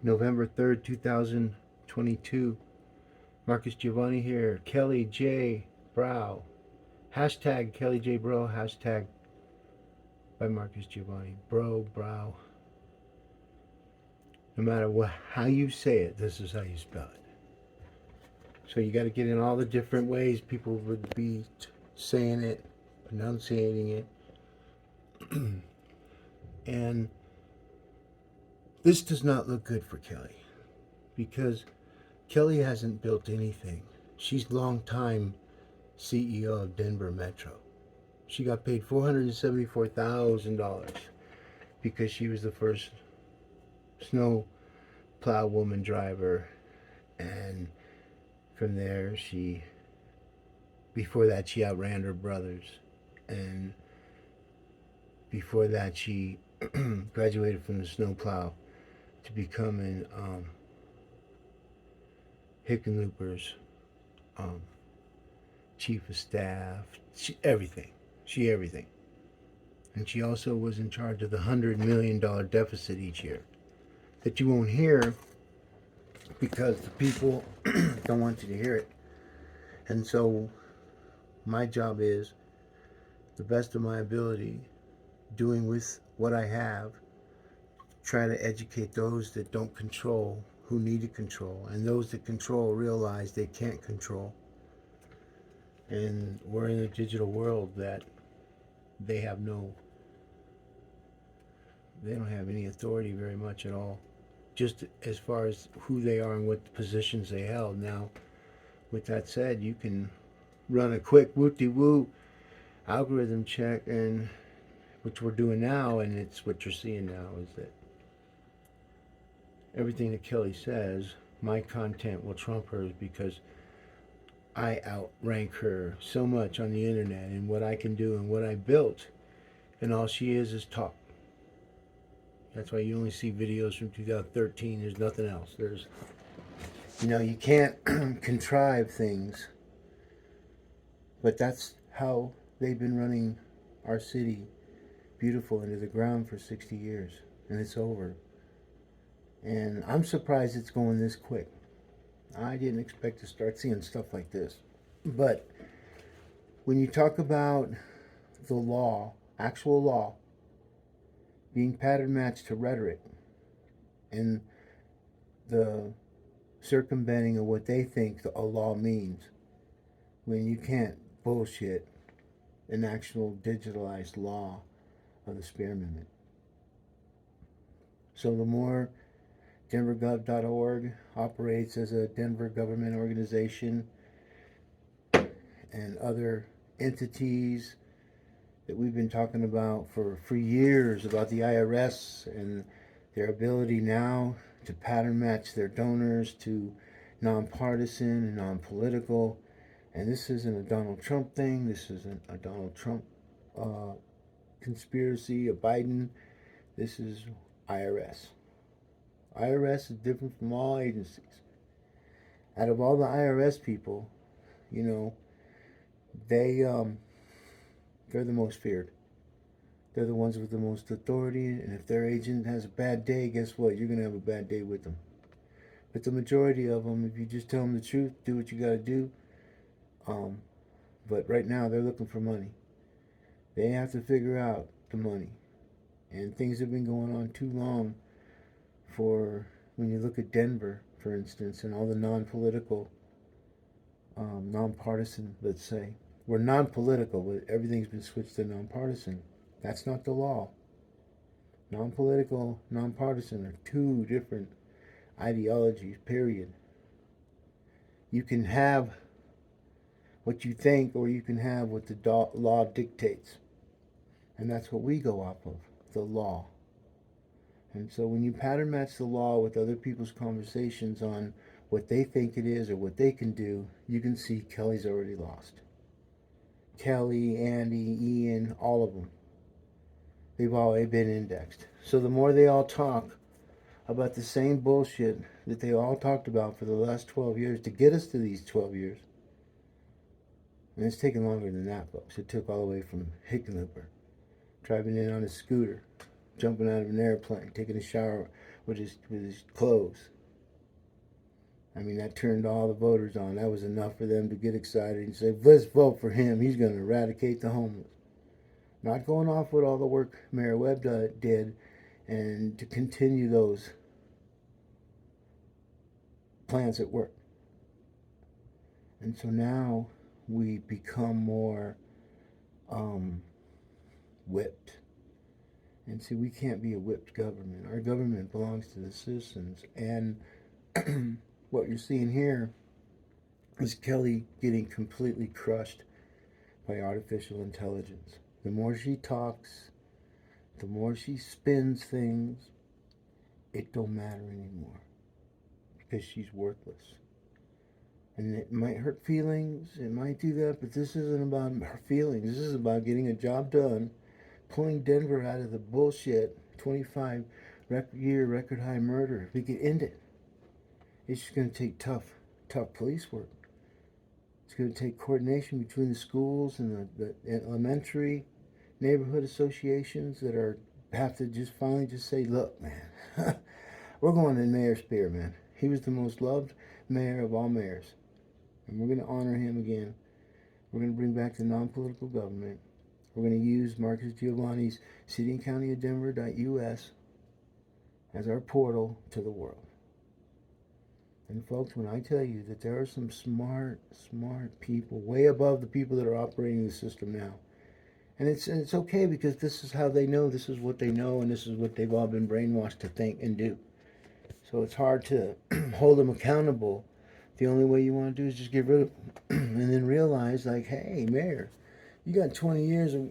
November 3rd, 2022. Marcus Giavanni here. Kelly J Brough. Hashtag Kelly J Brough. Hashtag by Marcus Giavanni. Brough. No matter how you say it, this is how you spell it. So you got to get in all the different ways people would be saying it, enunciating it. And this does not look good for Kelly, because Kelly hasn't built anything. She's long-time CEO of Denver Metro. She got paid $474,000 because she was the first snow plow woman driver, and from there before that she outran her brothers, and before that she graduated from the snow plow to becoming Hickenlooper's chief of staff. Everything. And she also was in charge of the $100 million deficit each year that you won't hear because the people don't want you to hear it. And so my job is, the best of my ability, doing with what I have, try to educate those that don't control, who need to control, and those that control realize they can't control. And we're in a digital world that they don't have any authority very much at all, just as far as who they are and what positions they held. Now, with that said, you can run a quick whoop-de-woo algorithm check, and which we're doing now, and it's what you're seeing now, is that everything that Kelly says, my content will trump hers, because I outrank her so much on the internet and what I can do and what I built, and all she is talk. That's why you only see videos from 2013. There's nothing else. You can't contrive things, but that's how they've been running our city beautiful into the ground for 60 years, and it's over. And I'm surprised it's going this quick. I didn't expect to start seeing stuff like this. But when you talk about the law, actual law, being pattern matched to rhetoric, and the circumventing of what they think a law means, when you can't bullshit an actual digitalized law of the Spearmint. So the more DenverGov.org operates as a Denver government organization, and other entities that we've been talking about for years, about the IRS and their ability now to pattern match their donors to nonpartisan and non-political. And this isn't a Donald Trump thing. This isn't a Donald Trump conspiracy, a Biden. This is IRS. IRS is different from all agencies. Out of all the IRS people, they're the most feared. They're the ones with the most authority, and if their agent has a bad day, guess what? You're going to have a bad day with them. But the majority of them, if you just tell them the truth, do what you got to do. But right now, they're looking for money. They have to figure out the money. And things have been going on too long for, when you look at Denver, for instance, and all the non-political, nonpartisan, let's say. We're non-political, but everything's been switched to nonpartisan. That's not the law. Non-political, nonpartisan are two different ideologies, period. You can have what you think, or you can have what the law dictates. And that's what we go off of, the law. And so when you pattern match the law with other people's conversations on what they think it is or what they can do, you can see Kelly's already lost. Kelly, Andy, Ian, all of them. They've all been indexed. So the more they all talk about the same bullshit that they all talked about for the last 12 years to get us to these 12 years, and it's taken longer than that, folks. It took all the way from Hickenlooper, driving in on a scooter, jumping out of an airplane, taking a shower with his clothes. I mean, that turned all the voters on. That was enough for them to get excited and say, let's vote for him. He's going to eradicate the homeless. Not going off what all the work Mayor Webb did and to continue those plans at work. And so now we become more whipped. And see, we can't be a whipped government. Our government belongs to the citizens. And what you're seeing here is Kelly getting completely crushed by artificial intelligence. The more she talks, the more she spins things, it don't matter anymore because she's worthless. And it might hurt feelings, it might do that, but this isn't about her feelings. This is about getting a job done, pulling Denver out of the bullshit 25-year record high murder. If we can end it, it's just going to take tough police work. It's going to take coordination between the schools and the elementary neighborhood associations that have to just finally just say, look, man, we're going to Mayor Spear, man. He was the most loved mayor of all mayors. And we're going to honor him again. We're going to bring back the non-political government. We're going to use Marcus Giavanni's cityandcountyofdenver.us as our portal to the world. And folks, when I tell you that there are some smart people way above the people that are operating the system now, and it's okay because this is how they know, this is what they know, and this is what they've all been brainwashed to think and do. So it's hard to hold them accountable. The only way you want to do is just get rid of them and then realize, like, hey, Mayor, you got 20 years of,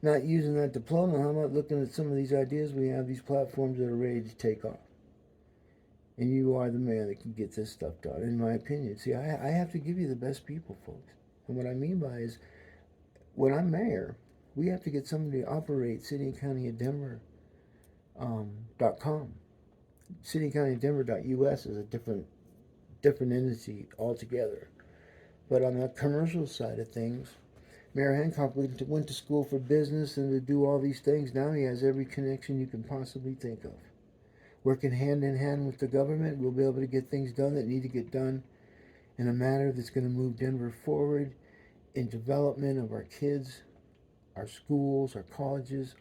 not using that diploma. How about looking at some of these ideas we have, these platforms that are ready to take off? And you are the mayor that can get this stuff done, in my opinion. See, I have to give you the best people, folks. And what I mean by is, when I'm mayor, we have to get somebody to operate City and County of Denver .com. City and County of Denver.us is a different entity altogether. But on the commercial side of things, Mayor Hancock went to school for business and to do all these things. Now he has every connection you can possibly think of. Working hand in hand with the government, we'll be able to get things done that need to get done in a manner that's going to move Denver forward in development of our kids, our schools, our colleges,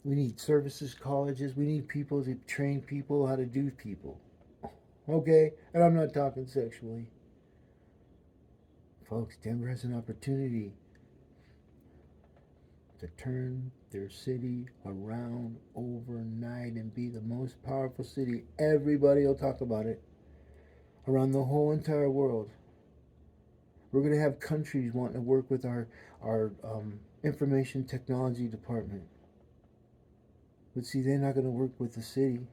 we need services colleges. We need people to train people how to do people. Okay? And I'm not talking sexually. Folks, Denver has an opportunity to turn their city around overnight and be the most powerful city. Everybody will talk about it around the whole entire world. We're going to have countries wanting to work with our information technology department. But see, they're not going to work with the city.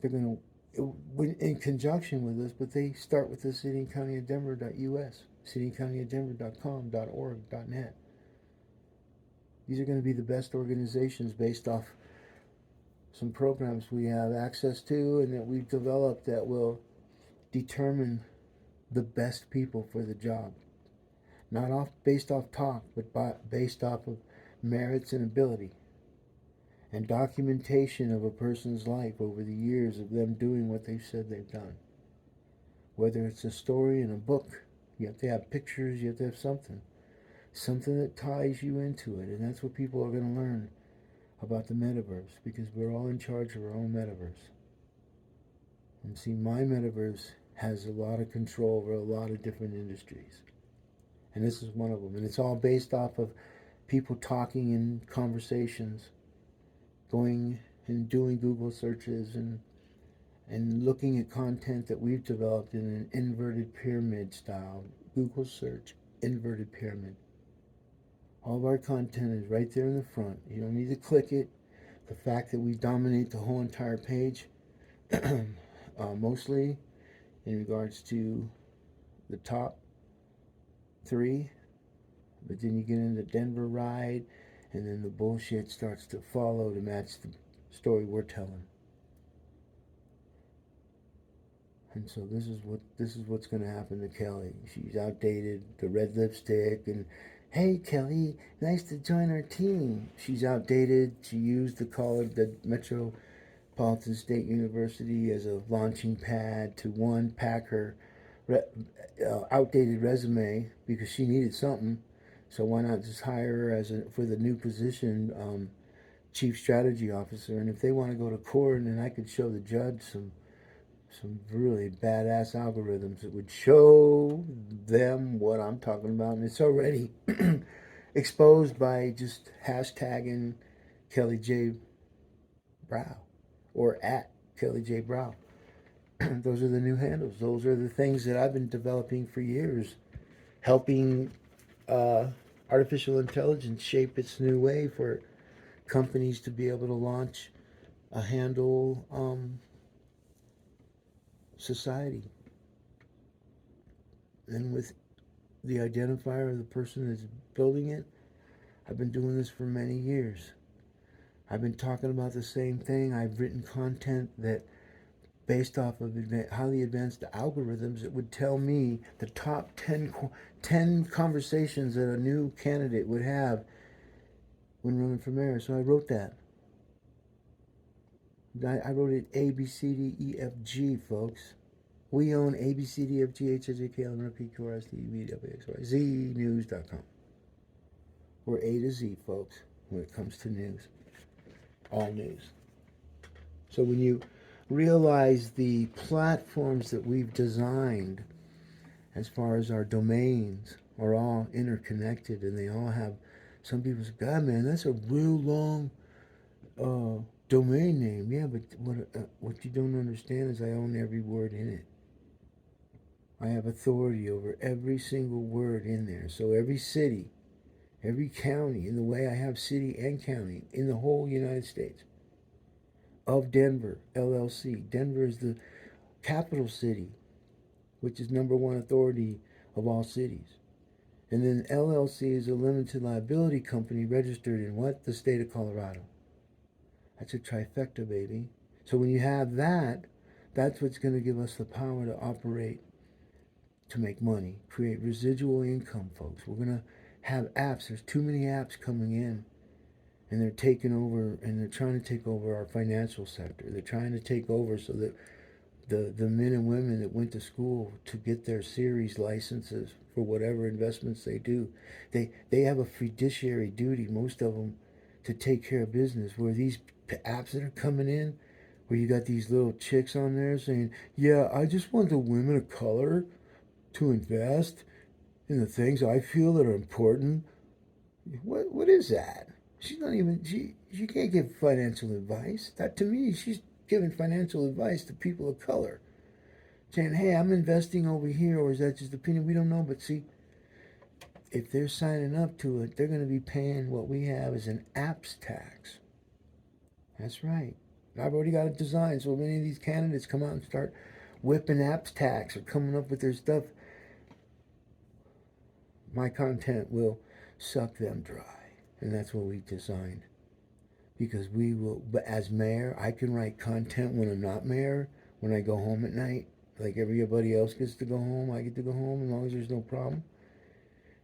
They're going to, in conjunction with us, but they start with the City and County of Denver.us, City and County of Denver.com, .org, .net. These are going to be the best organizations based off some programs we have access to and that we've developed that will determine the best people for the job. Not based off talk, but based off of merits and ability and documentation of a person's life over the years of them doing what they've said they've done. Whether it's a story in a book, you have to have pictures, you have to have something that ties you into it. And that's what people are going to learn about the metaverse, because we're all in charge of our own metaverse. And see, my metaverse has a lot of control over a lot of different industries. And this is one of them. And it's all based off of people talking in conversations, going and doing Google searches and looking at content that we've developed in an inverted pyramid style. Google search, inverted pyramid. All of our content is right there in the front. You don't need to click it. The fact that we dominate the whole entire page, mostly in regards to the top 3, but then you get into Denver Ride, and then the bullshit starts to follow to match the story we're telling. And so this is what's going to happen to Kelly. She's outdated, the red lipstick, and Hey Kelly, nice to join our team. She's outdated. She used the Metropolitan State University as a launching pad to one, pack her re- outdated resume because she needed something. So why not just hire her for the new position, chief strategy officer? And if they want to go to court, then I could show the judge some really badass algorithms that would show them what I'm talking about, and it's already exposed by just hashtagging Kelly J Brough or at Kelly J Brough. Those are the new handles. Those are the things that I've been developing for years, helping uh, artificial intelligence shape its new way for companies to be able to launch a handle society. And with the identifier of the person that's building it, I've been doing this for many years. I've been talking about the same thing. I've written content that, based off of highly advanced algorithms, it would tell me the top 10 conversations that a new candidate would have when running for mayor. So I wrote that. I wrote it A, B, C, D, E, F, G, folks. We own A, B, C, D, F, G, H, I, J, K, L, M, N, P, Q, R, S, T, U, V, W, X, Y, Z, news.com. We're A to Z, folks, when it comes to news. All news. So when you realize the platforms that we've designed as far as our domains are all interconnected, and they all have, some people say, God, man, that's a real long domain name. Yeah, but what you don't understand is I own every word in it. I have authority over every single word in there. So every city, every county, in the way I have city and county in the whole United States, of Denver, LLC. Denver is the capital city, which is number one authority of all cities. And then LLC is a limited liability company registered in what? The state of Colorado. That's a trifecta, baby. So when you have that, that's what's going to give us the power to operate, to make money, create residual income, folks. We're going to have apps. There's too many apps coming in, and they're taking over, and they're trying to take over our financial sector. They're trying to take over so that the men and women that went to school to get their series licenses for whatever investments they do, they have a fiduciary duty, most of them, to take care of business. Where these apps that are coming in, where you got these little chicks on there saying, yeah, I just want the women of color to invest in the things I feel that are important. What is that? She's not even, she can't give financial advice. That, to me, she's giving financial advice to people of color, saying, hey, I'm investing over here, or is that just opinion? We don't know. But see, if they're signing up to it, they're going to be paying what we have as an apps tax. That's right. I've already got it designed. So many of these candidates come out and start whipping apps tax or coming up with their stuff, my content will suck them dry. And that's what we designed. Because we will, but as mayor, I can write content when I'm not mayor, when I go home at night. Like everybody else gets to go home, I get to go home as long as there's no problem.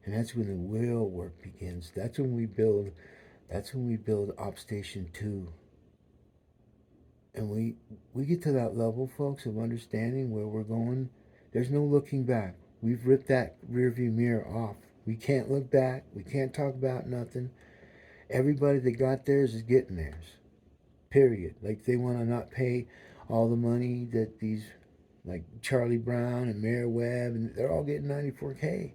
And that's when the real work begins. That's when we build Op Station 2. And we get to that level, folks, of understanding where we're going. There's no looking back. We've ripped that rearview mirror off. We can't look back. We can't talk about nothing. Everybody that got theirs is getting theirs. Period. Like, they want to not pay all the money that these, like Charlie Brown and Mayor Webb, and they're all getting 94K.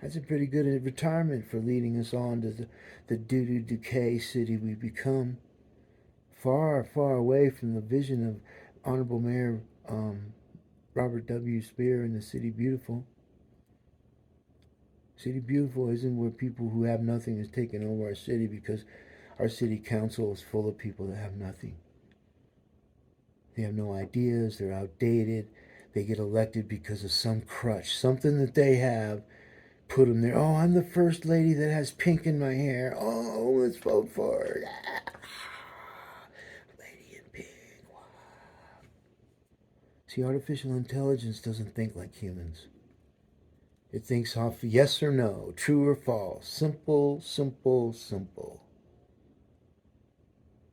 That's a pretty good retirement for leading us on to the doo-doo decay city we've become. Far, far away from the vision of Honorable Mayor Robert W. Spear and the City Beautiful. City Beautiful isn't where people who have nothing is taking over our city, because our city council is full of people that have nothing. They have no ideas, they're outdated, they get elected because of some crutch, something that they have put them there. Oh, I'm the first lady that has pink in my hair. Oh, let's vote for her. Lady in pink. Wow. See, artificial intelligence doesn't think like humans. It thinks off yes or no, true or false, simple, simple, simple.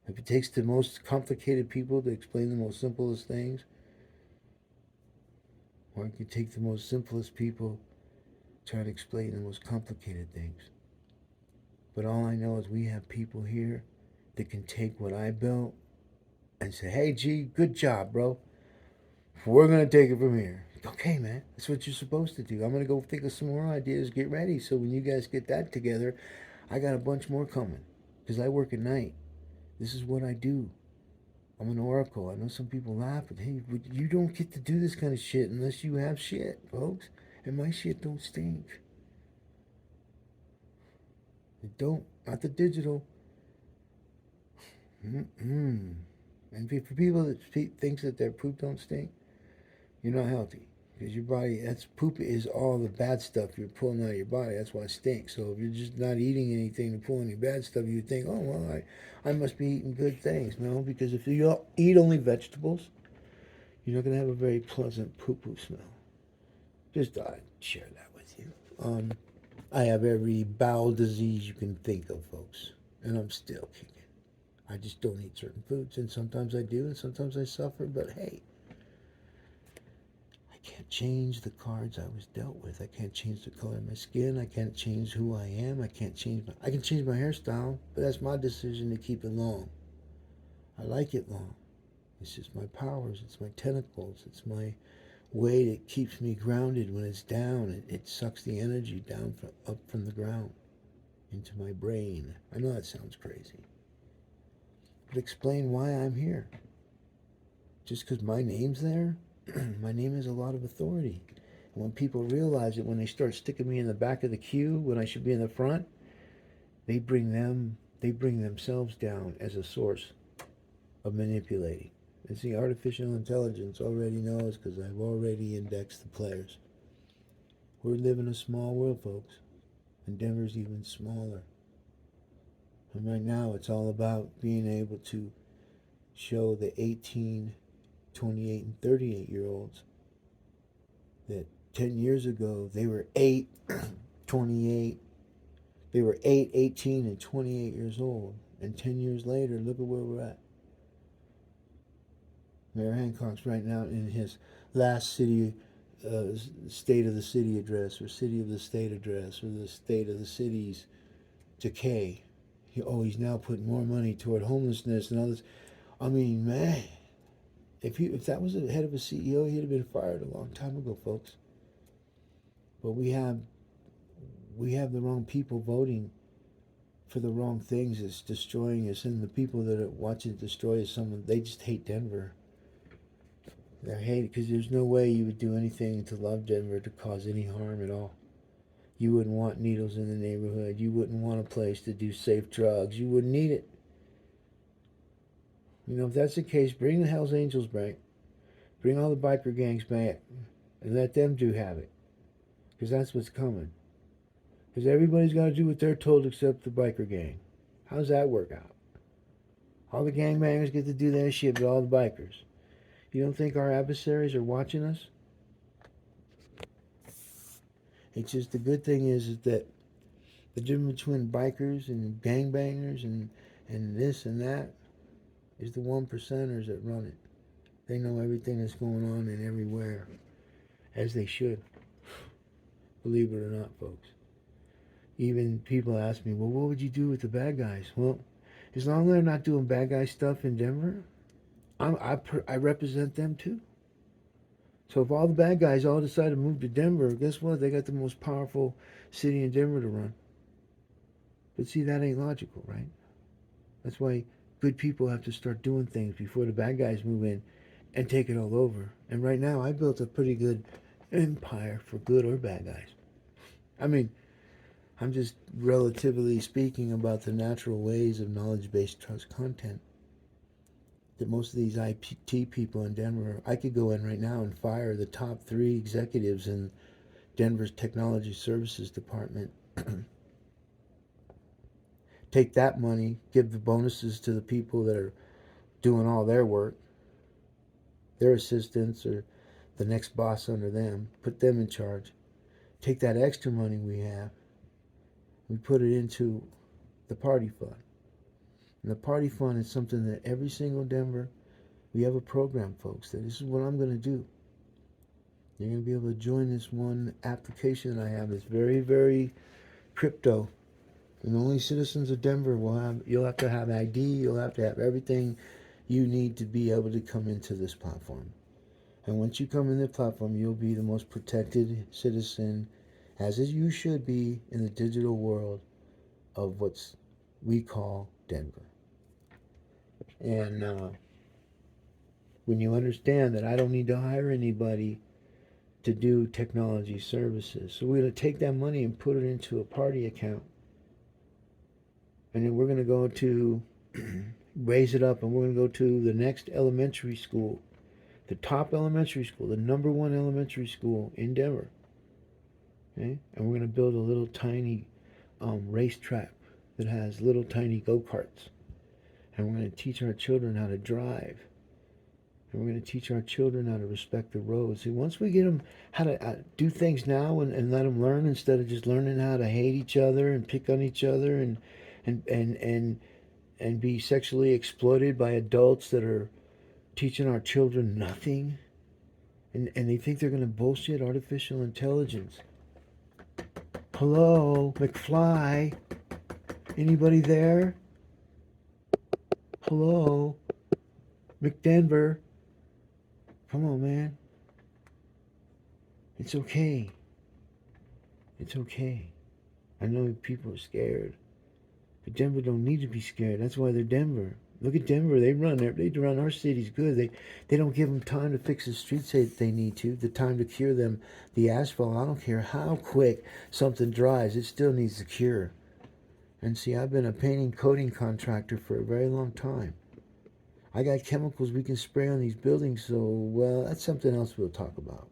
If it takes the most complicated people to explain the most simplest things, or it could take the most simplest people to try to explain the most complicated things. But all I know is we have people here that can take what I built and say, hey, G, good job, bro. We're going to take it from here. Okay, man. That's what you're supposed to do. I'm going to go think of some more ideas, get ready. So when you guys get that together, I got a bunch more coming. Because I work at night. This is what I do. I'm an oracle. I know some people laugh, but hey, you don't get to do this kind of shit unless you have shit, folks. And my shit don't stink. It don't. Not the digital. Mm-mm. And for people that thinks that their poop don't stink, you're not healthy. Because your body, that's poop is all the bad stuff you're pulling out of your body. That's why it stinks. So if you're just not eating anything to pull any bad stuff, you think, oh, well, I must be eating good things. No, because if you eat only vegetables, you're not going to have a very pleasant poo-poo smell. Just thought I'd share that with you. I have every bowel disease you can think of, folks. And I'm still kicking. I just don't eat certain foods. And sometimes I do, and sometimes I suffer. But hey, I can't change the cards I was dealt with. I can't change the color of my skin. I can't change who I am. I can change my hairstyle, but that's my decision to keep it long. I like it long. It's just my powers. It's my tentacles. It's my way that keeps me grounded when it's down. It sucks the energy down up from the ground into my brain. I know that sounds crazy. But explain why I'm here. Just because my name's there? My name has a lot of authority. And when people realize it, when they start sticking me in the back of the queue when I should be in the front, they bring themselves down as a source of manipulating. And see, artificial intelligence already knows because I've already indexed the players. We live in a small world, folks. And Denver's even smaller. And right now it's all about being able to show the 18, 28, and 38-year-olds that 10 years ago they were 8, 28, they were 8, 18, and 28 years old. And 10 years later, look at where we're at. Mayor Hancock's right now in his last state of the city address, or city of the state address, or the state of the city's decay. He's now putting more money toward homelessness and all this. I mean, man, if that was the head of a CEO, he'd have been fired a long time ago, folks. But we have the wrong people voting for the wrong things. It's destroying us, and the people that are watching it destroy us, they just hate Denver. They hate it because there's no way you would do anything to love Denver to cause any harm at all. You wouldn't want needles in the neighborhood. You wouldn't want a place to do safe drugs. You wouldn't need it. If that's the case, bring the Hells Angels back. Bring all the biker gangs back and let them have it. Because that's what's coming. Because everybody's got to do what they're told except the biker gang. How's that work out? All the gangbangers get to do their shit, but all the bikers. You don't think our adversaries are watching us? It's just the good thing is that the difference between bikers and gangbangers and this and that is the 1%ers that run it. They know everything that's going on and everywhere, as they should. Believe it or not, folks. Even people ask me, well, what would you do with the bad guys? Well, as long as they're not doing bad guy stuff in Denver, I represent them too. So if all the bad guys all decide to move to Denver, guess what? They got the most powerful city in Denver to run. But see, that ain't logical, right? That's why good people have to start doing things before the bad guys move in and take it all over. And right now, I built a pretty good empire for good or bad guys. I mean, I'm just relatively speaking about the natural ways of knowledge-based trust content. That most of these IT people in Denver, I could go in right now and fire the top 3 executives in Denver's Technology Services Department. Take that money, give the bonuses to the people that are doing all their work, their assistants or the next boss under them, put them in charge, take that extra money we have, we put it into the party fund. And the party fund is something that every single Denver, we have a program, folks, that this is what I'm going to do. You're going to be able to join this one application that I have. It's very, very crypto. And only citizens of Denver will have, you'll have to have ID, you'll have to have everything you need to be able to come into this platform. And once you come in the platform, you'll be the most protected citizen, as you should be in the digital world of what's we call Denver. And when you understand that I don't need to hire anybody to do technology services, so we're going to take that money and put it into a party account. And then we're going to go to raise it up, and we're going to go to the next elementary school, the top elementary school, the number one elementary school in Denver. Okay? And we're going to build a little tiny racetrack that has little tiny go-karts. And we're going to teach our children how to drive. And we're going to teach our children how to respect the roads. See, once we get them how to do things now and let them learn, instead of just learning how to hate each other and pick on each other and be sexually exploited by adults that are teaching our children nothing, and they think they're going to bullshit artificial intelligence. Hello, McFly? Anybody there? Hello, McDenver? Come on, man. It's okay. It's okay. I know people are scared, but Denver don't need to be scared. That's why they're Denver. Look at Denver. They run our cities good. They don't give them time to fix the streets they need to. The time to cure them, the asphalt. I don't care how quick something dries. It still needs to cure. And see, I've been a painting coating contractor for a very long time. I got chemicals we can spray on these buildings, so, well, that's something else we'll talk about.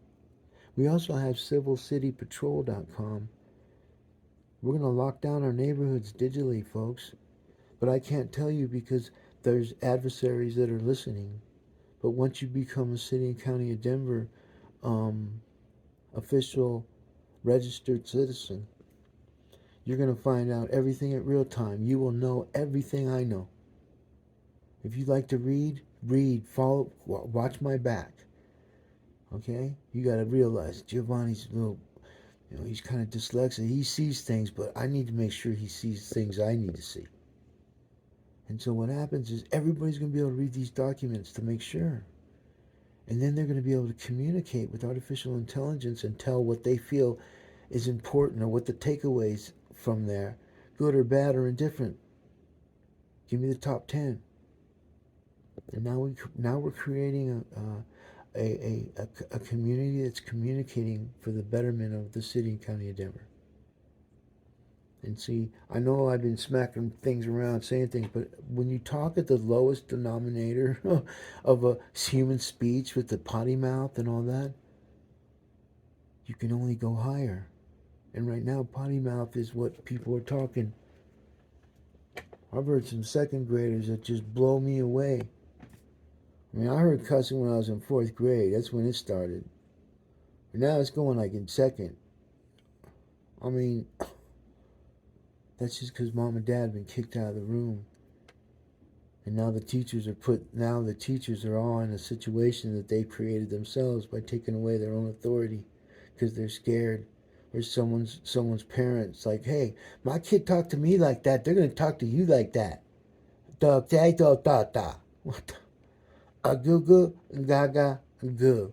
We also have civilcitypatrol.com. We're going to lock down our neighborhoods digitally, folks. But I can't tell you because there's adversaries that are listening. But once you become a city and county of Denver official registered citizen, you're going to find out everything in real time. You will know everything I know. If you like to read, follow, watch my back. Okay? You got to realize Giovanni's a little, he's kind of dyslexic. He sees things, but I need to make sure he sees things I need to see. And so what happens is everybody's going to be able to read these documents to make sure. And then they're going to be able to communicate with artificial intelligence and tell what they feel is important or what the takeaways from there, good or bad or indifferent. Give me the top 10. And now we're creating a community that's communicating for the betterment of the city and county of Denver. And see, I know I've been smacking things around, saying things, but when you talk at the lowest denominator of a human speech with the potty mouth and all that, you can only go higher. And right now, potty mouth is what people are talking. I've heard some second graders that just blow me away. I mean, I heard cussing when I was in 4th grade. That's when it started. But now it's going like in 2nd. I mean, that's just because mom and dad have been kicked out of the room. And now the teachers are all in a situation that they created themselves by taking away their own authority because they're scared. Or someone's parents like, hey, my kid talked to me like that. They're going to talk to you like that. What the? Agugu, gaga, gu.